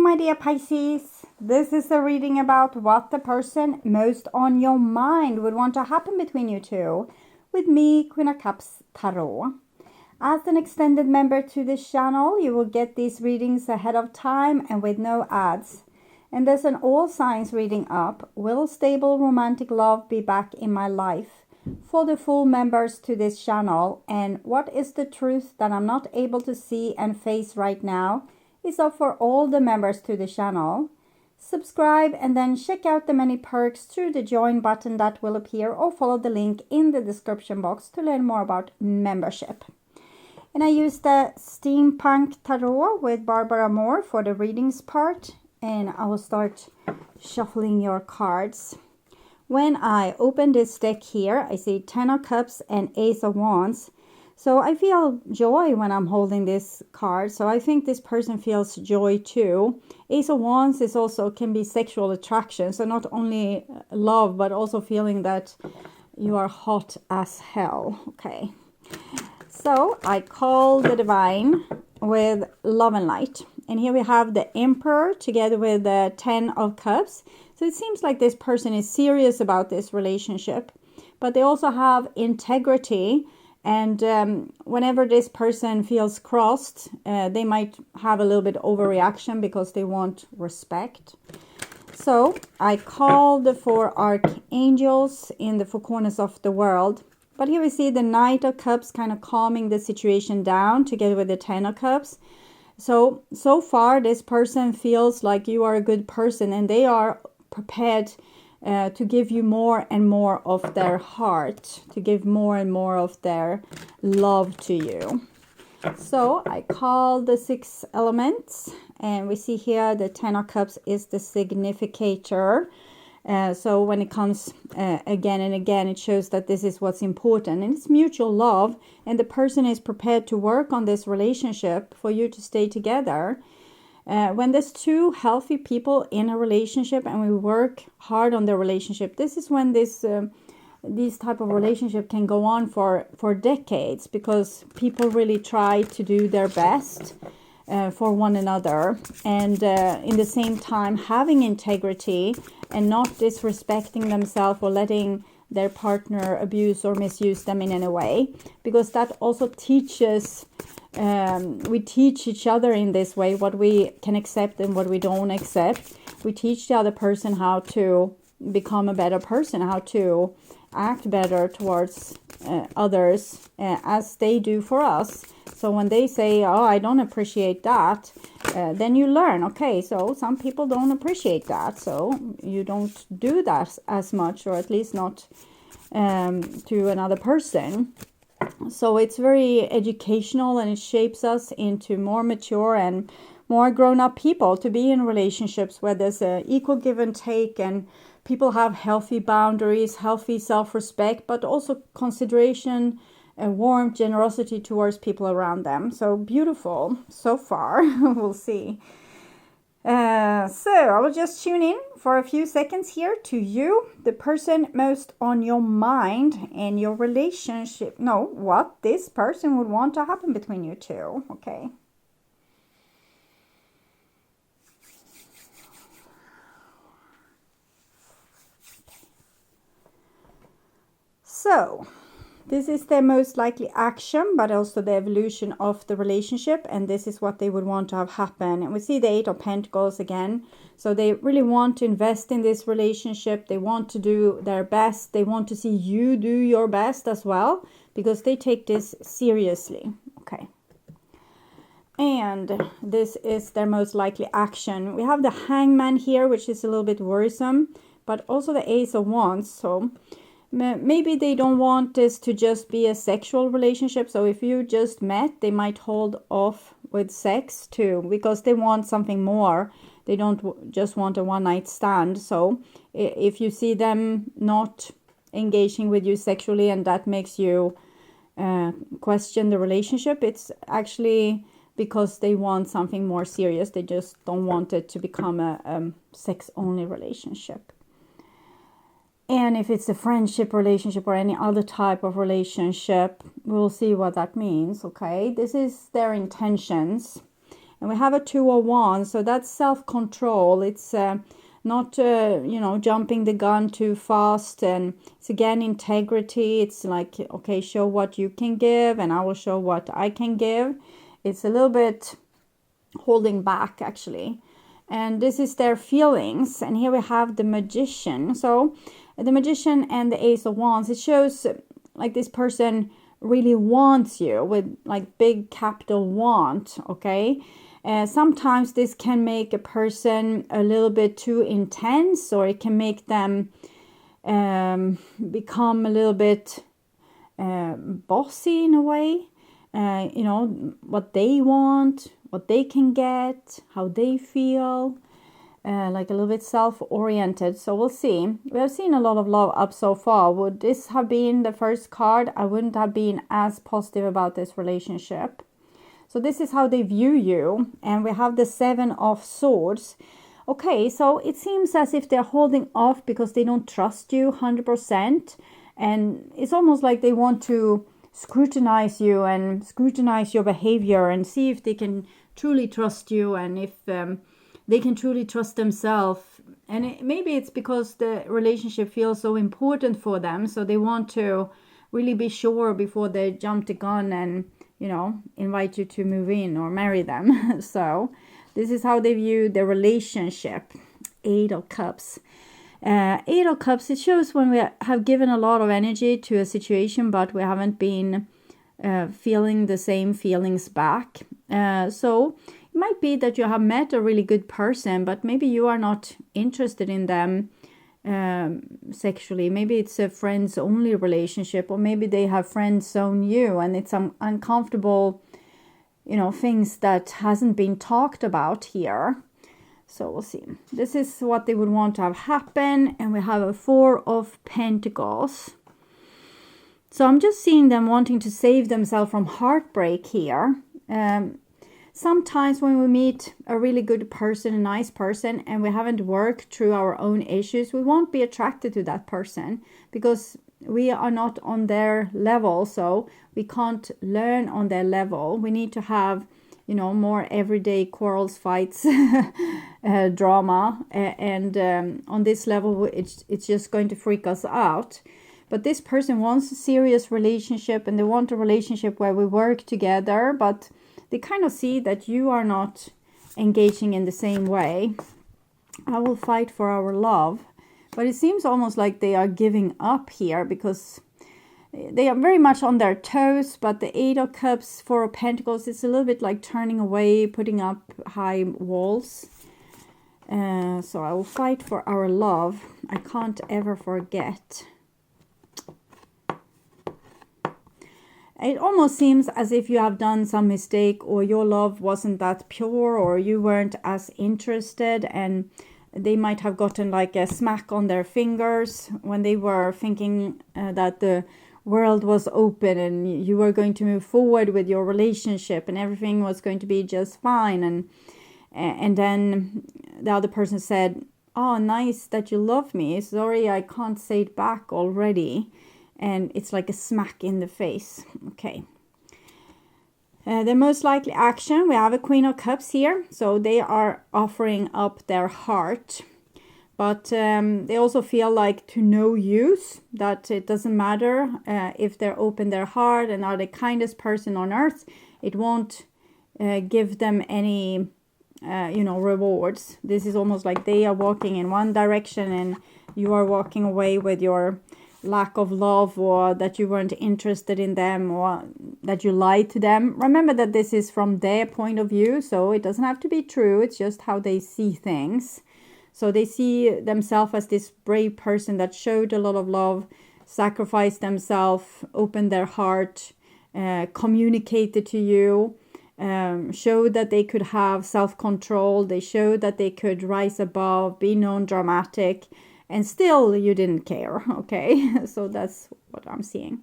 my dear Pisces. This is a reading about what the person most on your mind would want to happen between you two. With me, Queen of Cups Tarot. As an extended member to this channel, you will get these readings ahead of time and with no ads. And there's an all signs reading up. Will stable romantic love be back in my life? For the full members to this channel, and what is the truth that I'm not able to see and face right now is up for all the members to the channel. Subscribe and then check out the many perks through the join button that will appear, or follow the link in the description box to learn more about membership. And I use the Steampunk Tarot with Barbara Moore for the readings part, and I will start shuffling your cards. When I open this deck here, I see 10 of Cups and Ace of Wands. So I feel joy when I'm holding this card. So I think this person feels joy too. Ace of Wands is also can be sexual attraction. So not only love, but also feeling that you are hot as hell. Okay. So I call the Divine with Love and Light. And here we have the Emperor together with the 10 of Cups. So it seems like this person is serious about this relationship. But they also have integrity. And whenever this person feels crossed, they might have a little bit overreaction because they want respect. So I call the 4 archangels in the 4 corners of the world. But here we see the Knight of Cups kind of calming the situation down together with the 10 of Cups. So far this person feels like you are a good person, and they are prepared to give you more and more of their heart, to give more and more of their love to you. So I call the 6 elements, and we see here the 10 of Cups is the significator. So when it comes again and again, it shows that this is what's important, and it's mutual love, and the person is prepared to work on this relationship for you to stay together. When there's 2 healthy people in a relationship and we work hard on the relationship, this is when these type of relationship can go on for decades, because people really try to do their best for one another, and in the same time having integrity and not disrespecting themselves or letting their partner abuse or misuse them in any way, because that also teaches we teach each other in this way what we can accept and what we don't accept. We teach the other person how to become a better person, how to act better towards others as they do for us. So when they say, oh, I don't appreciate that, then you learn, okay, so some people don't appreciate that, so you don't do that as much, or at least not to another person. So it's very educational, and it shapes us into more mature and more grown-up people to be in relationships where there's an equal give and take, and people have healthy boundaries, healthy self-respect, but also consideration and warmth, generosity towards people around them. So beautiful so far. We'll see. So I will just tune in for a few seconds here to you, the person most on your mind and your relationship. No, what this person would want to happen between you two. Okay. So this is their most likely action, but also the evolution of the relationship. And this is what they would want to have happen. And we see the 8 of Pentacles again. So they really want to invest in this relationship. They want to do their best. They want to see you do your best as well, because they take this seriously. Okay. And this is their most likely action. We have the Hangman here, which is a little bit worrisome, but also the Ace of Wands. So maybe they don't want this to just be a sexual relationship. So if you just met, they might hold off with sex too, because they want something more. They don't just want a one-night stand. So if you see them not engaging with you sexually, and that makes you question the relationship, it's actually because they want something more serious. They just don't want it to become a sex-only relationship. And if it's a friendship relationship or any other type of relationship, we'll see what that means, okay? This is their intentions. And we have a 2 of Wands, so that's self-control. It's not, jumping the gun too fast. And it's again integrity. It's like, okay, show what you can give and I will show what I can give. It's a little bit holding back, actually. And this is their feelings. And here we have the Magician. So the Magician and the Ace of Wands, it shows like this person really wants you with like big capital want, okay? Sometimes this can make a person a little bit too intense, or it can make them become a little bit bossy in a way. What they want, what they can get, how they feel, like a little bit self-oriented. So we'll see. We have seen a lot of love up so far. Would this have been the first card, I wouldn't have been as positive about this relationship. So this is how they view you. And we have the 7 of Swords. Okay, so it seems as if they're holding off because they don't trust you 100%. And it's almost like they want to scrutinize you and scrutinize your behavior and see if they can truly trust you and if they can truly trust themselves. And maybe it's because the relationship feels so important for them. So they want to really be sure before they jump the gun and invite you to move in or marry them. So this is how they view the relationship. 8 of Cups. 8 of Cups, it shows when we have given a lot of energy to a situation, but we haven't been feeling the same feelings back. So it might be that you have met a really good person, but maybe you are not interested in them sexually. Maybe it's a friends only relationship, or maybe they have friends zone you and it's some uncomfortable things that hasn't been talked about here. So we'll see. This is what they would want to have happen. And we have a 4 of Pentacles. So I'm just seeing them wanting to save themselves from heartbreak here. Sometimes when we meet a really good person, a nice person, and we haven't worked through our own issues, we won't be attracted to that person because we are not on their level. So we can't learn on their level. We need to have, more everyday quarrels, fights, drama. And on this level, it's just going to freak us out. But this person wants a serious relationship, and they want a relationship where we work together, but they kind of see that you are not engaging in the same way. I will fight for our love. But it seems almost like they are giving up here because they are very much on their toes. But the 8 of Cups, 4 of Pentacles, it's a little bit like turning away, putting up high walls. So I will fight for our love. I can't ever forget. It almost seems as if you have done some mistake, or your love wasn't that pure, or you weren't as interested, and they might have gotten like a smack on their fingers when they were thinking that the world was open and you were going to move forward with your relationship and everything was going to be just fine. And then the other person said, "Oh, nice that you love me. Sorry, I can't say it back already." And it's like a smack in the face. Okay. The most likely action, we have a Queen of Cups here. So they are offering up their heart. But they also feel like to no use, that it doesn't matter if they're open their heart and are the kindest person on earth. It won't give them any, rewards. This is almost like they are walking in one direction and you are walking away with your lack of love, or that you weren't interested in them, or that you lied to them. Remember that this is from their point of view, so it doesn't have to be true. It's just how they see things. So they see themselves as this brave person that showed a lot of love, sacrificed themselves, opened their heart, communicated to you, showed that they could have self-control. They showed that they could rise above, be non-dramatic. And still you didn't care, okay? So that's what I'm seeing.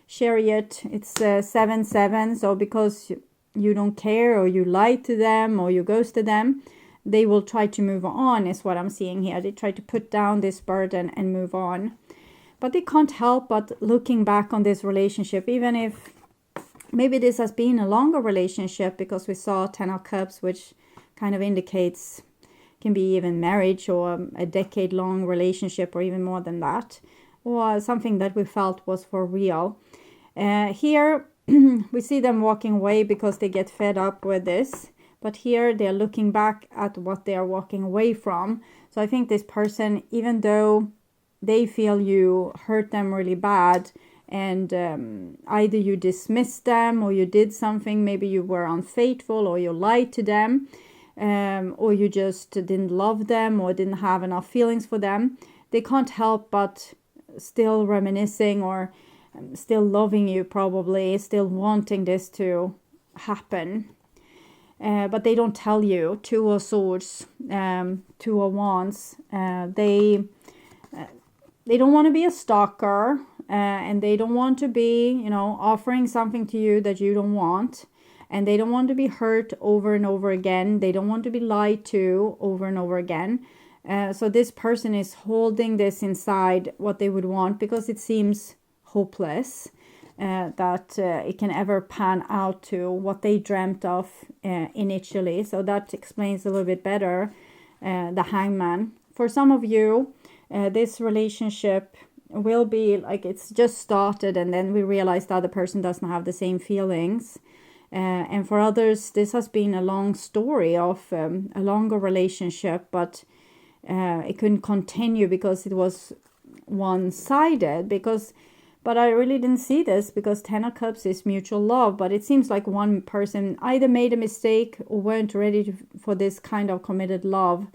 Chariot, it's 7-7. So because you don't care, or you lied to them, or you ghosted them, they will try to move on, is what I'm seeing here. They try to put down this burden and move on. But they can't help but looking back on this relationship, even if maybe this has been a longer relationship, because we saw 10 of Cups, which kind of indicates can be even marriage or a decade-long relationship or even more than that, or something that we felt was for real. Here we see them walking away because they get fed up with this, but here they're looking back at what they are walking away from. So I think this person, even though they feel you hurt them really bad, and either you dismissed them or you did something, maybe you were unfaithful or you lied to them, or you just didn't love them or didn't have enough feelings for them, they can't help but still reminiscing or still loving you, probably still wanting this to happen. But they don't tell you. 2 of Swords, 2 of Wands. They don't want to be a stalker, and they don't want to be, offering something to you that you don't want. And they don't want to be hurt over and over again. They don't want to be lied to over and over again. So this person is holding this inside, what they would want, because it seems hopeless that it can ever pan out to what they dreamt of initially. So that explains a little bit better the Hangman. For some of you, this relationship will be like it's just started, and then we realize the other person doesn't have the same feelings. And for others, this has been a long story of a longer relationship, but it couldn't continue because it was one-sided. But I really didn't see this, because 10 of Cups is mutual love, but it seems like one person either made a mistake or weren't ready for this kind of committed love.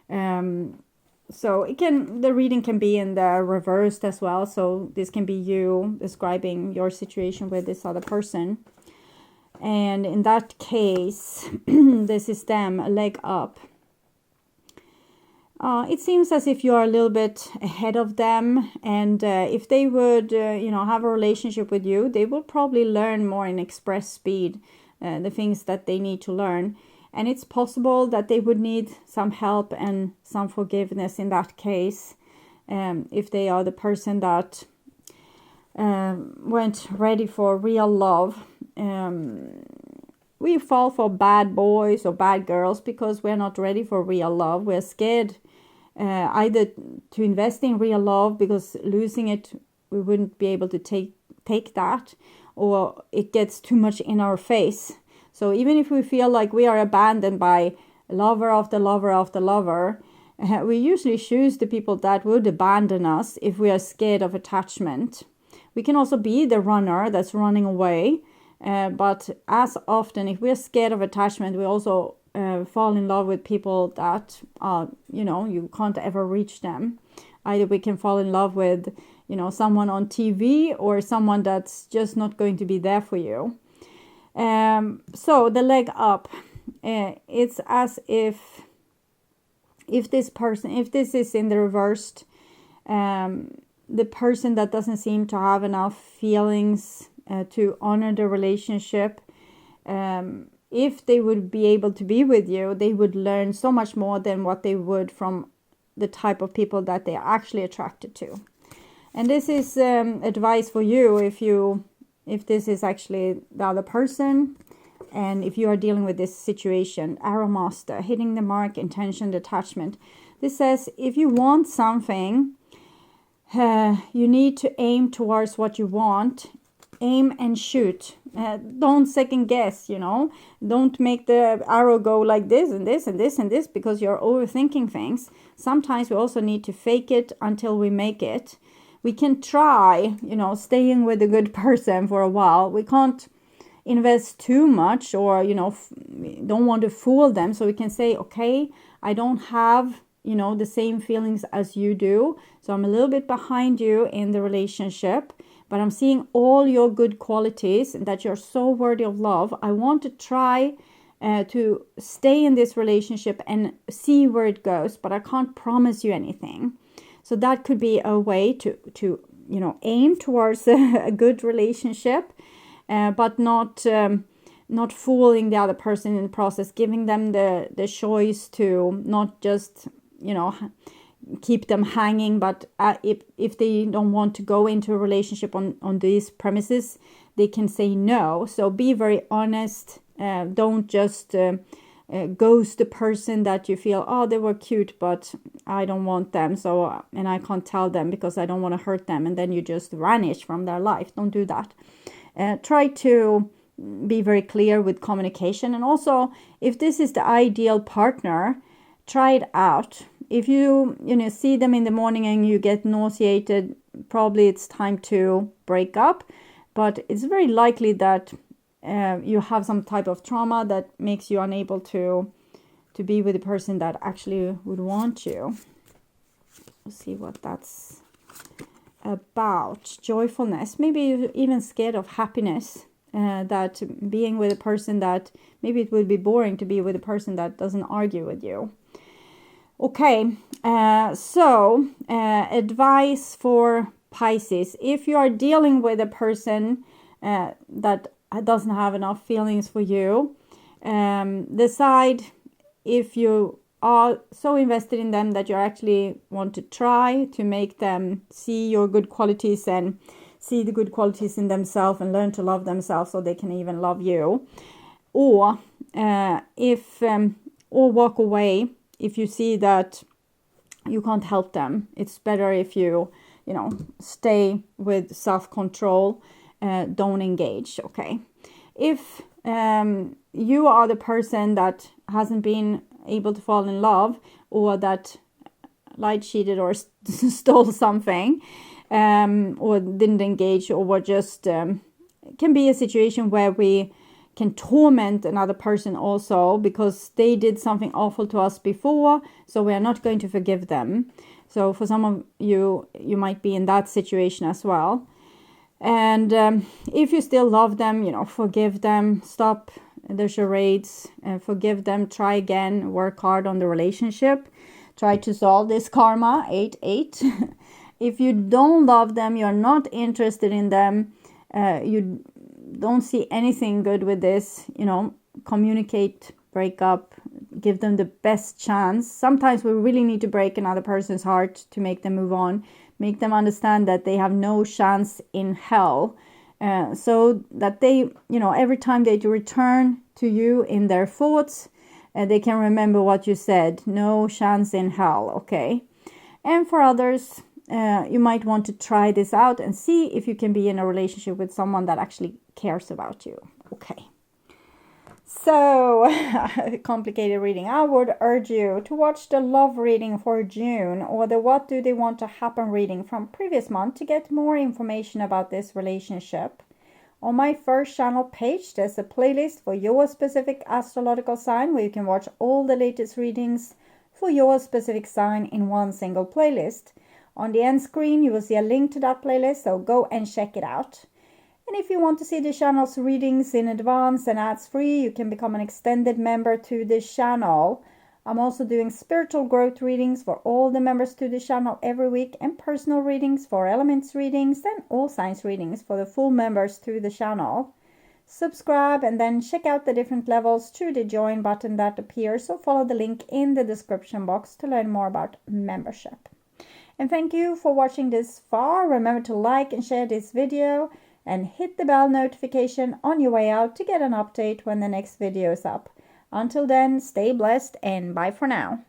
So the reading can be in the reversed as well. So this can be you describing your situation with this other person. And in that case, this is them, a leg up. It seems as if you are a little bit ahead of them. And if they would, have a relationship with you, they will probably learn more in express speed, the things that they need to learn. And it's possible that they would need some help and some forgiveness in that case, if they are the person that weren't ready for real love. We fall for bad boys or bad girls because we're not ready for real love. We're scared either to invest in real love because losing it, we wouldn't be able to take that, or it gets too much in our face. So even if we feel like we are abandoned by lover after lover after lover, we usually choose the people that would abandon us if we are scared of attachment. We can also be the runner that's running away. But as often, if we're scared of attachment, we also fall in love with people that you can't ever reach them. Either we can fall in love with, someone on TV, or someone that's just not going to be there for you. So the leg up, it's as if this is in the reversed, the person that doesn't seem to have enough feelings to honor the relationship, if they would be able to be with you, they would learn so much more than what they would from the type of people that they are actually attracted to. And this is advice for you if this is actually the other person, and if you are dealing with this situation. Arrow Master, hitting the mark, intention, detachment. This says if you want something, you need to aim towards what you want. Aim and shoot. Don't second guess, Don't make the arrow go like this and this and this and this because you're overthinking things. Sometimes we also need to fake it until we make it. We can try, staying with a good person for a while. We can't invest too much or, don't want to fool them. So we can say, okay, I don't have, the same feelings as you do. So I'm a little bit behind you in the relationship. But I'm seeing all your good qualities and that you're so worthy of love. I want to try to stay in this relationship and see where it goes, but I can't promise you anything. So that could be a way to aim towards a good relationship, but not fooling the other person in the process, giving them the choice to not just keep them hanging. But if they don't want to go into a relationship on these premises, they can say no. So be very honest. Don't just ghost the person that you feel, oh, they were cute, but I don't want them, so and I can't tell them because I don't want to hurt them, and then you just vanish from their life. Don't do that. Try to be very clear with communication. And also, if this is the ideal partner, try it out. If you see them in the morning and you get nauseated, probably it's time to break up. But it's very likely that you have some type of trauma that makes you unable to be with the person that actually would want you. Let's see what that's about. Joyfulness. Maybe you're even scared of happiness. That being with a person that maybe it would be boring to be with a person that doesn't argue with you. Okay, so advice for Pisces. If you are dealing with a person that doesn't have enough feelings for you, decide if you are so invested in them that you actually want to try to make them see your good qualities and see the good qualities in themselves and learn to love themselves so they can even love you. Or or walk away if you see that you can't help them. It's better if you stay with self-control. Don't engage. Okay. If you are the person that hasn't been able to fall in love, or that lied, cheated, or stole something, or didn't engage, or just can be a situation where we can torment another person also because they did something awful to us before, so we are not going to forgive them. So for some of you might be in that situation as well. And if you still love them, forgive them, stop the charades, forgive them, try again, work hard on the relationship, try to solve this karma, 8-8. If you don't love them, you're not interested in them, you don't see anything good with this, communicate, break up, give them the best chance. Sometimes we really need to break another person's heart to make them move on, make them understand that they have no chance in hell, so that they, every time they return to you in their thoughts, they can remember what you said, no chance in hell, okay? And for others, you might want to try this out and see if you can be in a relationship with someone that actually cares about you, okay? So, complicated reading. I would urge you to watch the love reading for June, or the what do they want to happen reading from previous month to get more information about this relationship. On my first channel page, there's a playlist for your specific astrological sign where you can watch all the latest readings for your specific sign in one single playlist. On the end screen, you will see a link to that playlist, so go and check it out. And if you want to see the channel's readings in advance and ads-free, you can become an extended member to this channel. I'm also doing spiritual growth readings for all the members to the channel every week, and personal readings for elements readings and all signs readings for the full members to the channel. Subscribe and then check out the different levels through the join button that appears, or follow the link in the description box to learn more about membership. And thank you for watching this far. Remember to like and share this video, and hit the bell notification on your way out to get an update when the next video is up. Until then, stay blessed and bye for now.